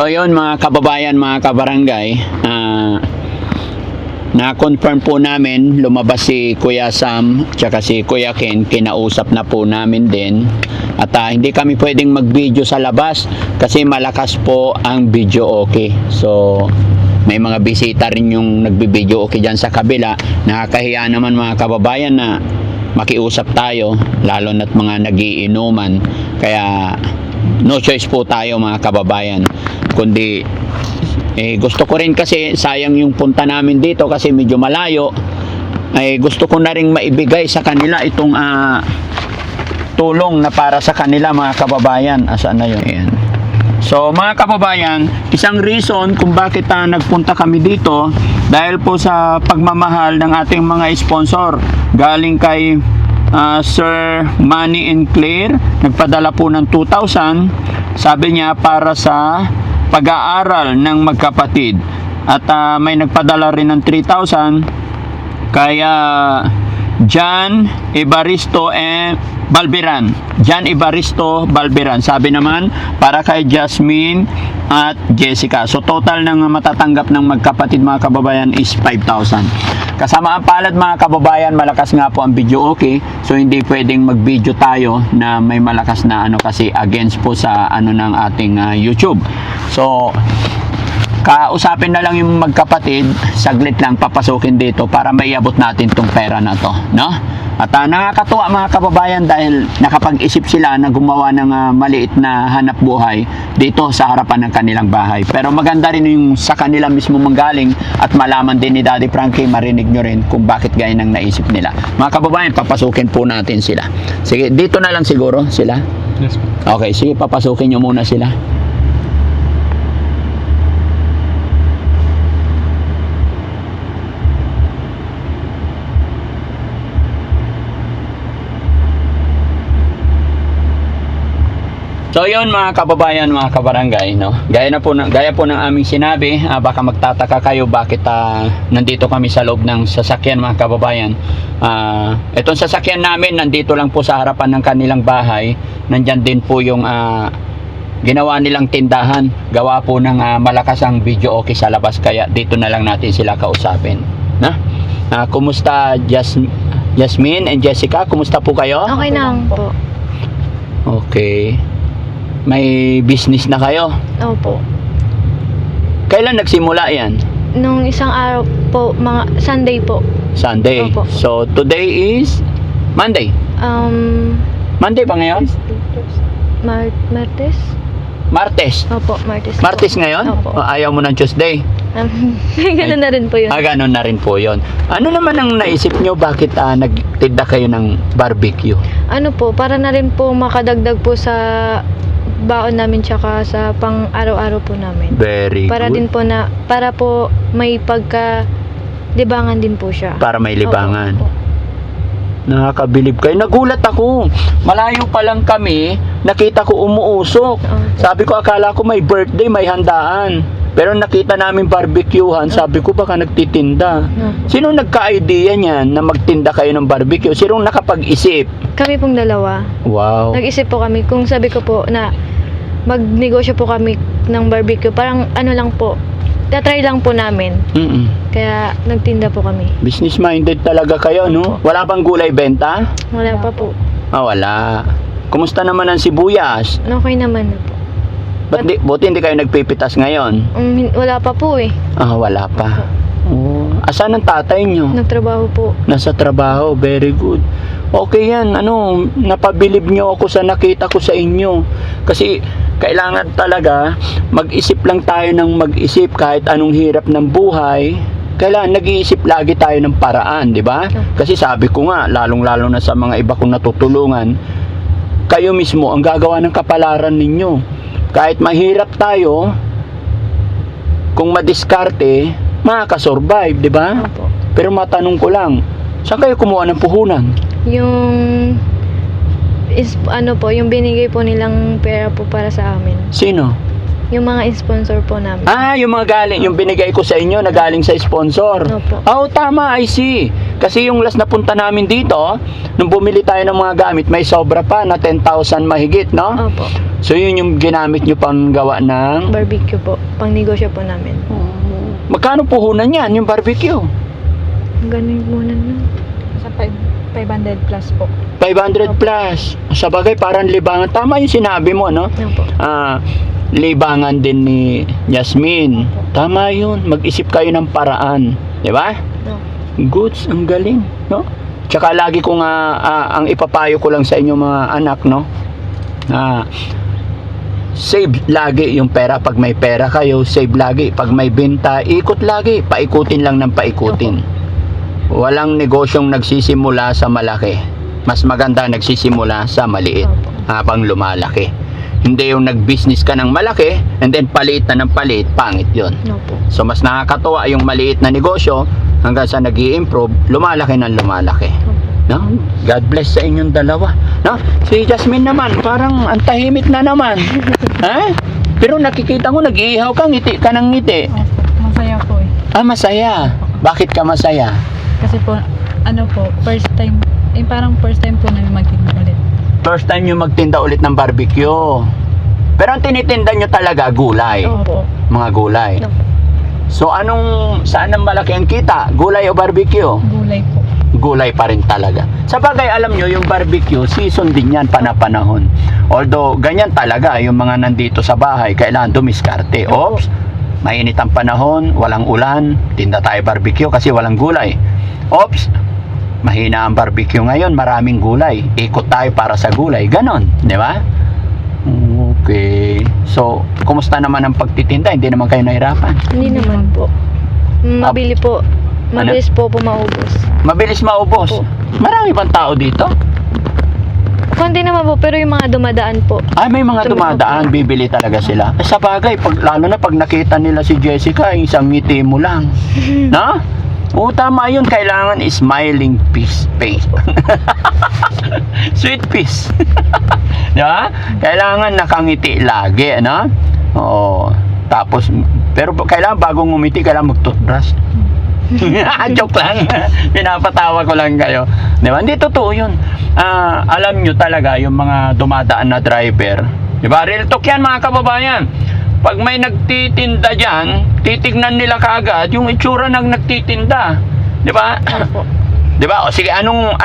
So yun mga kababayan, mga kabarangay, na-confirm po namin, lumabas si Kuya Sam tsaka si Kuya Ken, kinausap na po namin din. At hindi kami pwedeng mag-video sa labas kasi malakas po ang video okay. So may mga bisita rin yung nagbi-video okay dyan sa kabila. Nakakahiya naman mga kababayan na makiusap tayo, lalo na't mga nagiinuman. Kaya no choice po tayo mga kababayan, kundi gusto ko rin kasi sayang yung punta namin dito kasi medyo malayo. Gusto ko na rin maibigay sa kanila itong tulong na para sa kanila mga kababayan. Asaan na yun? Ayan. So mga kababayan, isang reason kung bakit nagpunta kami dito dahil po sa pagmamahal ng ating mga sponsor. Galing kay Sir Manny and Claire, nagpadala po ng 2,000, sabi niya para sa pag-aaral ng magkapatid. At may nagpadala rin ng 3,000 kaya John Ibaristo Balberan. John Ibaristo Balberan. Sabi naman para kay Jasmine at Jessica. So total ng matatanggap ng magkapatid mga kababayan is 5,000. Kasama ang palad mga kababayan, malakas nga po ang video okay. So hindi pwedeng mag-video tayo na may malakas na kasi against po sa ng ating YouTube. So kausapin na lang yung magkapatid, saglit lang papasukin dito para maiabot natin tong pera na to, no? At nakakatuwa mga kababayan dahil nakapag-isip sila na gumawa ng maliit na hanap buhay dito sa harapan ng kanilang bahay. Pero maganda rin yung sa kanila mismo manggaling at malaman din ni Daddy Frankie, marinig nyo rin kung bakit ganyan ang naisip nila. Mga kababayan, papasukin po natin sila. Sige, dito na lang siguro sila. Yes, okay, sige, papasukin nyo muna sila. So yun mga kababayan, mga kabarangay, no? Gaya po ng aming sinabi, baka magtataka kayo bakit nandito kami sa loob ng sasakyan mga kababayan. Itong sasakyan namin nandito lang po sa harapan ng kanilang bahay. Nandyan din po yung ginawa nilang tindahan. Gawa po ng malakas ang video okay sa labas, kaya dito na lang natin sila kausapin. Na? Kumusta Jasmine and Jessica? Kumusta po kayo? Okay lang po. Okay. May business na kayo? Opo. Kailan nagsimula yan? Nung isang araw po, mga Sunday po. Sunday. Opo. So today is Monday. Monday ba ngayon? Martes? Martes. Opo, Martes. Martes ngayon? Opo. Ayaw mo ng Tuesday? Ganun na rin po yun. Ganun na rin po yun. Ano naman ang naisip nyo bakit nagtinda kayo ng barbecue? Ano po, para na rin po makadagdag po sa baon namin tsaka sa pang araw-araw po namin. Very Para good. din po para po may libangan din po siya. Para may libangan. Opo. Nakakabilib kayo. Nagulat ako. Malayo pa lang kami, nakita ko umuusok. Sabi ko, akala ko may birthday, may handaan. Pero nakita namin barbecuehan, sabi ko baka nagtitinda. Sino nagka-idea niyan na magtinda kayo ng barbecue? Sino nakapag-isip? Kami pong dalawa. Wow. Nag-isip po kami kung sabi ko po na magnegosyo po kami ng barbecue. Parang lang po, tatry lang po namin. Kaya nagtinda po kami. Business minded talaga kayo, no? Wala bang gulay benta? Wala pa po. Wala. Kumusta naman ang sibuyas? Okay naman na po. Buti hindi kayo nagpipitas ngayon? Wala pa po eh. Wala pa. Asan ang tatay nyo? Nagtrabaho po. Nasa trabaho, very good. Okay yan, napabilib nyo ako sa nakita ko sa inyo. Kasi kailangan talaga mag-isip lang tayo ng mag-isip kahit anong hirap ng buhay. Kailangan nag-iisip lagi tayo ng paraan, di ba? Kasi sabi ko nga, lalong-lalo na sa mga iba kong natutulungan, kayo mismo ang gagawa ng kapalaran ninyo. Kahit mahirap tayo, kung madiskarte, makakasurvive, di ba? Opo. Pero matanong ko lang, saan kayo kumuha ng puhunan? Yung yung binigay po nilang pera po para sa amin. Sino? Yung mga sponsor po namin. Yung mga galing, yung binigay ko sa inyo na galing sa sponsor. Opo. Tama, I see. Kasi yung last na punta namin dito, nung bumili tayo ng mga gamit, may sobra pa na 10,000 mahigit, no? Opo. So yun yung ginamit nyo pang gawa ng... Barbecue po. Pang negosyo po namin. Magkano puhunan yan, yung barbecue? Ganun muna nun. Sa 500 plus po. 500 plus. Sa bagay, parang libangan. Tama yung sinabi mo, no? Opo. Libangan din ni Yasmin. Tama yun. Mag-isip kayo ng paraan. Di ba? No. Goods, ang galing, no? Tsaka lagi ko nga, ang ipapayo ko lang sa inyo mga anak, no? Save lagi yung pera pag may pera kayo. Save lagi. Pag may benta, ikot lagi. Paikutin lang ng paikutin. Walang negosyong nagsisimula sa malaki. Mas maganda nagsisimula sa maliit habang lumalaki. Hindi yung nag-business ka ng malaki and then paliit na ng paliit, pangit yun. Opo. So mas nakakatuwa yung maliit na negosyo hanggang sa nag-i-improve, lumalaki ng lumalaki. No? God bless sa inyong dalawa. No? Si Jasmine naman, parang ang tahimik na naman. Ha? Pero nakikita ko, nag-iihaw ka, ngiti ka ng ngiti. Opo. Masaya po eh. Masaya. Bakit ka masaya? Kasi po, ano po, first time, parang first time po namin magtinda ulit. First time nyo magtinda ulit ng barbecue. Pero ang tinitinda nyo talaga, gulay. Opo. Mga gulay. Opo. So saan ang malaki ang kita? Gulay o barbecue? Gulay po. Gulay pa rin talaga. Sa bagay, alam nyo, yung barbecue, season din yan, panapanahon. Although, ganyan talaga, yung mga nandito sa bahay, kailangan dumiskarte. Oops, mainit ang panahon, walang ulan, tinda tayo barbecue kasi walang gulay. Oops, mahina ang barbecue ngayon, maraming gulay. Ikot tayo para sa gulay. Ganon, di ba? Okay. So, kumusta naman ang pagtitinda? Hindi naman kayo nahirapan? Hindi naman po. Mabili po. Mabilis po maubos. Mabilis maubos. Opo. Marami bang tao dito? Konti naman po, pero yung mga dumadaan po. Ay, may mga dumadaan, bibili talaga sila. Sa bagay, lalo na pag nakita nila si Jessica, isang ngiti mo lang. No? Oo, tama yun. Kailangan smiling face. Sweet face. Di ba? Kailangan nakangiti lagi, no? Oo. Tapos, pero kailangan bagong ngumiti, kailangan mag-toothbrush. Joke lang. Pinapatawa ko lang kayo. Di ba? Hindi totoo yun. Alam nyo talaga yung mga dumadaan na driver. Di ba? Real talk yan mga kababayan. Pag may nagtitinda dyan, titignan nila kaagad yung itsura ng nagtitinda. Di ba? Di ba? O sige, anong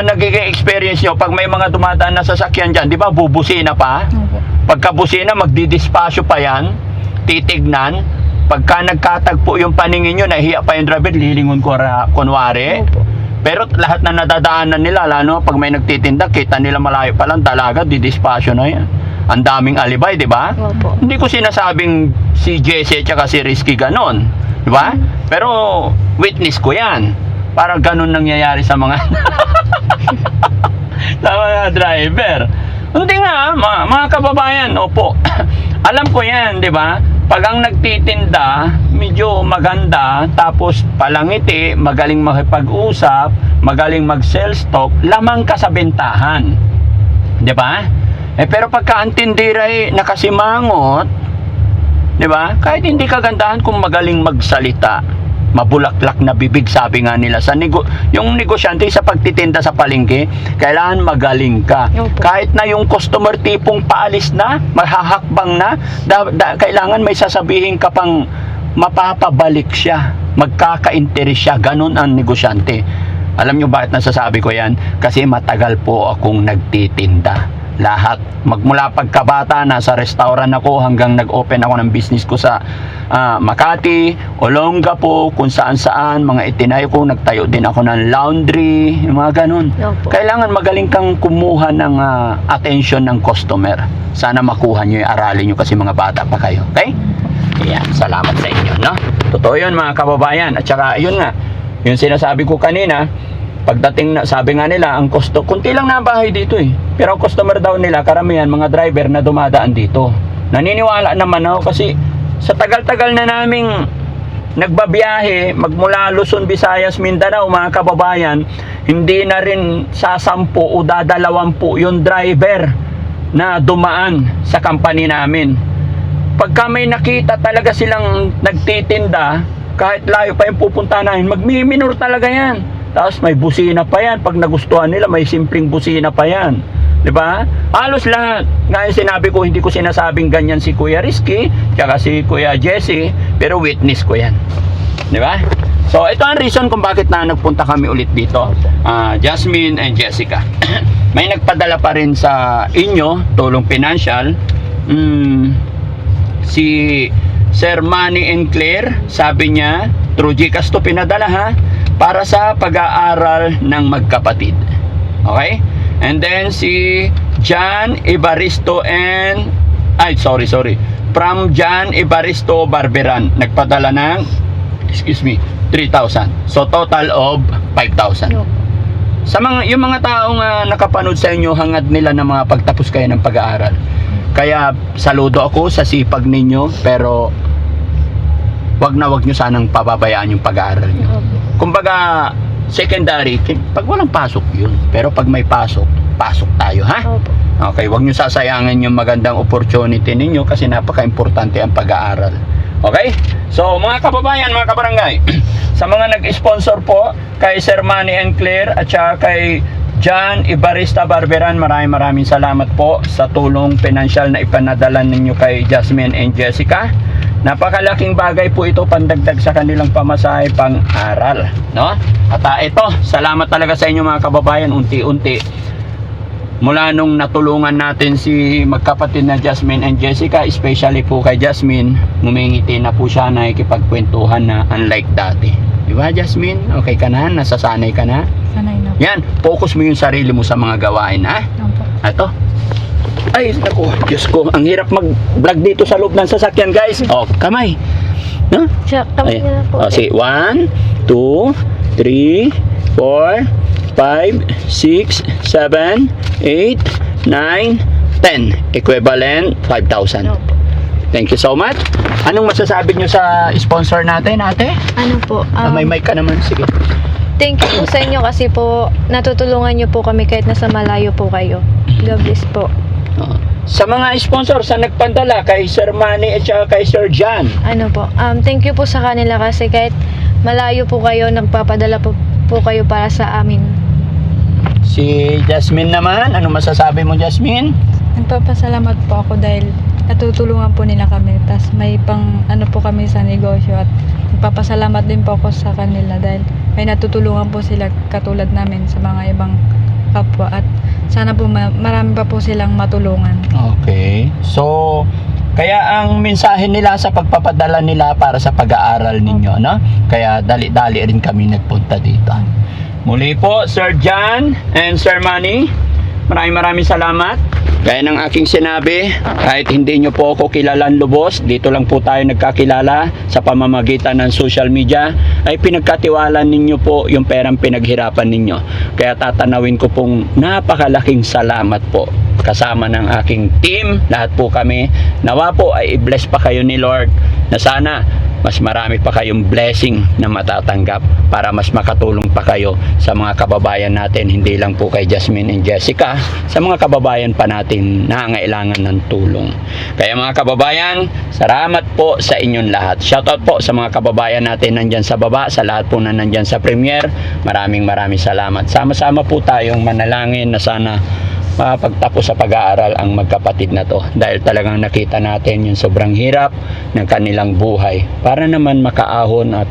nagiging experience nyo pag may mga dumadaan na sasakyan dyan? Di ba? Bubusina pa? Opo. Pagkabusina, magdidispasyo pa yan. Titignan. Pagka nagkatagpo yung paningin nyo, nahiya pa yung driver, lilingon ko kunwari. Opo. Pero lahat na nadadaanan nila, lalo pag may nagtitinda, kita nila malayo pa lang, dalaga, didispasyo na yan. Ang daming alibay, di ba? Opo. Hindi ko sinasabing si Jesse at saka si Rizky ganon. Di ba? Pero witness ko yan. Parang ganon nangyayari sa mga sa mga driver. Hindi nga, mga kababayan, opo. Alam ko yan, di ba? Pag ang nagtitinda, medyo maganda, tapos palangiti, magaling makipag-usap, magaling mag-sales talk, lamang ka sa bentahan. Di ba? Pero pagka ang tindira nakasimangot, di ba? Kahit hindi kagandahan kung magaling magsalita, mabulaklak na bibig, sabi nga nila sa yung negosyante sa pagtitinda sa palengke, kailangan magaling ka. Opo. Kahit na yung customer tipong paalis na, mahahakbang na, kailangan may sasabihin ka pang mapapabalik siya, magkaka-interes siya. Ganun ang negosyante. Alam nyo bakit nasasabi ko yan? Kasi matagal po akong nagtitinda. Lahat, magmula pagkabata, nasa restaurant ako hanggang nag-open ako ng business ko sa Makati, Olongapo, kung saan-saan, mga itinayo ko, nagtayo din ako ng laundry, yung mga ganun. Opo. Kailangan magaling kang kumuha ng attention ng customer. Sana makuha nyo yung aralin nyo kasi mga bata pa kayo. Okay? Ayan, salamat sa inyo, no? Totoo yun mga kababayan. At saka, yun nga, yung sinasabi ko kanina, pagdating na, sabi nga nila, ang kunti lang na bahay dito eh. Pero ang customer daw nila, karamihan mga driver na dumadaan dito. Naniniwala naman ako kasi sa tagal-tagal na naming nagbabiyahe, magmula Luzon, Visayas, Mindanao, mga kababayan, hindi na rin sa 10 o 20 yung driver na dumaan sa company namin. Pagka may nakita talaga silang nagtitinda, kahit layo pa yung pupunta namin, magmiminor talaga yan. Tapos may busina pa yan. Pag nagustuhan nila, may simpleng busina pa yan. 'Di ba? Halos lahat. Ngayon sinabi ko, hindi ko sinasabing ganyan si Kuya Rizky, tsaka si Kuya Jesse, pero witness ko yan. 'Di ba? So, ito ang reason kung bakit na nagpunta kami ulit dito. Jasmine and Jessica. May nagpadala pa rin sa inyo, tulong pinansyal. Si Sir Manny and Claire, sabi niya, through GCash to pinadala ha, para sa pag-aaral ng magkapatid. Okay? And then si John Ibaristo and from John Ibaristo Barberan, nagpadala ng 3,000. So total of 5,000. Sa yung mga taong nakapanood sa inyo, hangad nila na mga pagtapos kayo ng pag-aaral. Kaya saludo ako sa sipag ninyo, pero wag nyo sanang pababayaan yung pag-aaral nyo. Kumbaga, secondary, pag walang pasok yun. Pero pag may pasok, pasok tayo, ha? Okay, wag nyo sasayangin yung magandang opportunity ninyo kasi napaka-importante ang pag-aaral. Okay? So, mga kababayan, mga kabarangay, sa mga nag-sponsor po kay Sir Manny and Claire at saka kay John Ibarista Barberan, maraming salamat po sa tulong pinansyal na ipanadala ninyo kay Jasmine and Jessica. Napakalaking bagay po ito, pandagdag sa kanilang pamasahe pang-aral, no? At ito, salamat talaga sa inyo mga kababayan, unti-unti. Mula nung natulungan natin si magkapatid na Jasmine and Jessica, especially po kay Jasmine, ngumingiti na po siya, nakikipagkwentuhan na unlike dati. Diba Jasmine? Okay ka na? Nasasanay ka na? Sanay na po. Yan, focus mo yung sarili mo sa mga gawain, ha? Opo. Ito. Ay, naku, Diyos ko, ang hirap mag-vlog dito sa loob ng sasakyan, guys. Oh, kamay. No? Siya, kami na po. Oh, see, 1, 2, 3, 4, 5, 6, 7, 8, 9, 10. Equivalent 5,000. Opo. Thank you so much. Anong masasabi nyo sa sponsor natin, ate? Ano po? May mic ka naman. Sige. Thank you po sa inyo kasi po natutulungan niyo po kami kahit nasa malayo po kayo. God bless po. Sa mga sponsor sa nagpandala kay Sir Manny at saka kay Sir John. Ano po? Thank you po sa kanila kasi kahit malayo po kayo, nagpapadala po kayo para sa amin. Si Jasmine naman, ano masasabi mo, Jasmine? Nagpapasalamat po ako dahil natutulungan po nila kami. Tapos may pang ano po kami sa negosyo at nagpapasalamat din po ako sa kanila dahil may natutulungan po sila katulad namin sa mga ibang kapwa at sana po marami pa po silang matulungan. Okay. So, kaya ang mensahe nila sa pagpapadala nila para sa pag-aaral ninyo, no? Kaya dali-dali rin kami nagpunta dito. Muli po, Sir John and Sir Manny, maraming salamat. Gaya ng aking sinabi, kahit hindi nyo po ako kilalang lubos, dito lang po tayo nagkakilala sa pamamagitan ng social media, ay pinagkatiwalaan ninyo po yung perang pinaghirapan ninyo. Kaya tatanawin ko pong napakalaking salamat po kasama ng aking team, lahat po kami. Nawa po ay i-bless pa kayo ni Lord na sana mas marami pa kayong blessing na matatanggap para mas makatulong pa kayo sa mga kababayan natin, hindi lang po kay Jasmine and Jessica, sa mga kababayan pa natin na nangangailangan ng tulong. Kaya mga kababayan, salamat po sa inyong lahat. Shoutout po sa mga kababayan natin nandyan sa baba, sa lahat po na nandyan sa premiere. Maraming salamat. Sama-sama po tayong manalangin na sana pagtapos sa pag-aaral ang magkapatid na to, dahil talagang nakita natin yung sobrang hirap ng kanilang buhay para naman makaahon at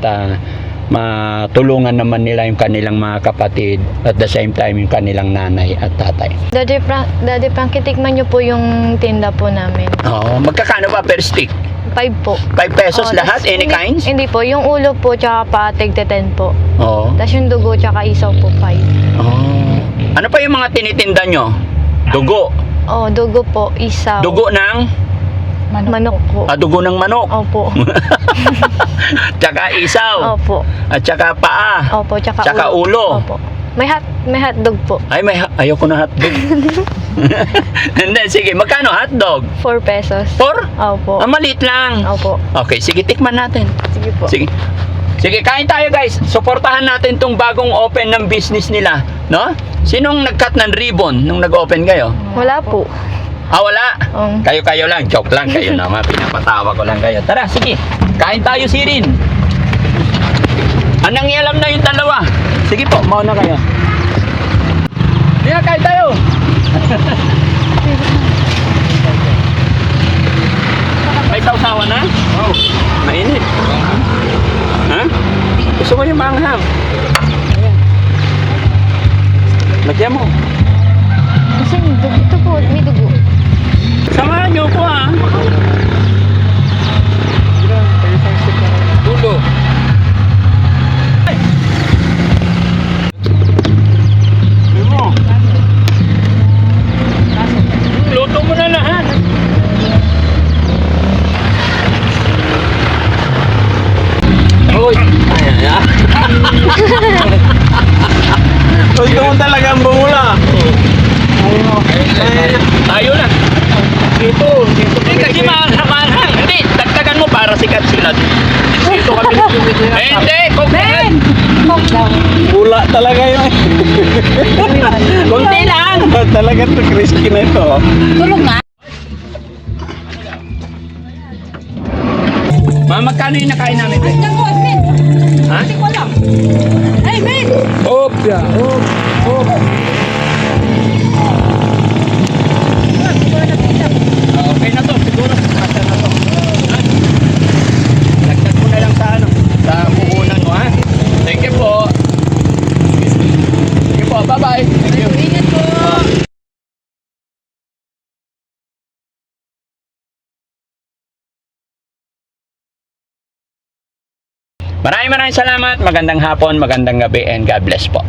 matulungan naman nila yung kanilang mga kapatid at the same time yung kanilang nanay at tatay. Daddy Frank, tikman niyo po yung tinda po namin. Oo, magkakano ba per stick? 5 po. 5 pesos lahat? Any kinds? Hindi po, yung ulo po tsaka pa tigte 10 po. Oo. Tapos yung dugo tsaka isaw po 5. Oh. Ano pa yung mga tinitinda nyo? Dugo. Oh, dugo po, isaw. Dugo ng? Manok po. Dugo ng manok. Opo. Tsaka isaw. Opo. At tsaka paa. Opo, Tsaka ulo. Opo. May hotdog po. Ay, ayoko na hotdog. And then, sige, magkano hotdog? 4 pesos. 4? Opo. Maliit lang. Opo. Okay, sige, tikman natin. Sige po. Sige. Sige, kain tayo guys. Suportahan natin tong bagong open ng business nila, no? Sinong nag-cut ng ribbon nung nag-open kayo? Wala po. Wala. Kayo lang, joke lang kayo naman. Pinapatawa ko lang kayo. Tara, sige. Kain tayo, Sirin. Anong ialam na yung dalawa? Sige. Sige po, mauna kayo. Hindi na, kain tayo. May sausawan na? Oo. Mainit. Ha? Gusto mo yung maanghang? Ayan. Lagyan mo. Kasi ito po, may dugo. Samahan niyo ko ha. Dulo. Ay! Ano mo? Luto mo na lahat. Uy! Ayan. Gusto mo talagang bumula. Tayo na. Dito. Hindi kasi mahal. Hindi, dagdagan mo para sikat sila. Dito kami. Hindi, Ben! Bula talaga yun. Kunti lang. Talaga to crispy na ito. Tulong nga. Mama, magkano yung nakain namin? Ako, Ben. Ha? Hindi ko alam. Ay, Ben! Op, ya. Op. Okay na to, siguro. Kasya na to. Ha? Lagdag mo na lang sa ano, sa puhunan mo, ha? Thank you po. Sige po, bye-bye. Thank you. Ingat po. Maraming salamat. Magandang hapon, magandang gabi, and God bless po.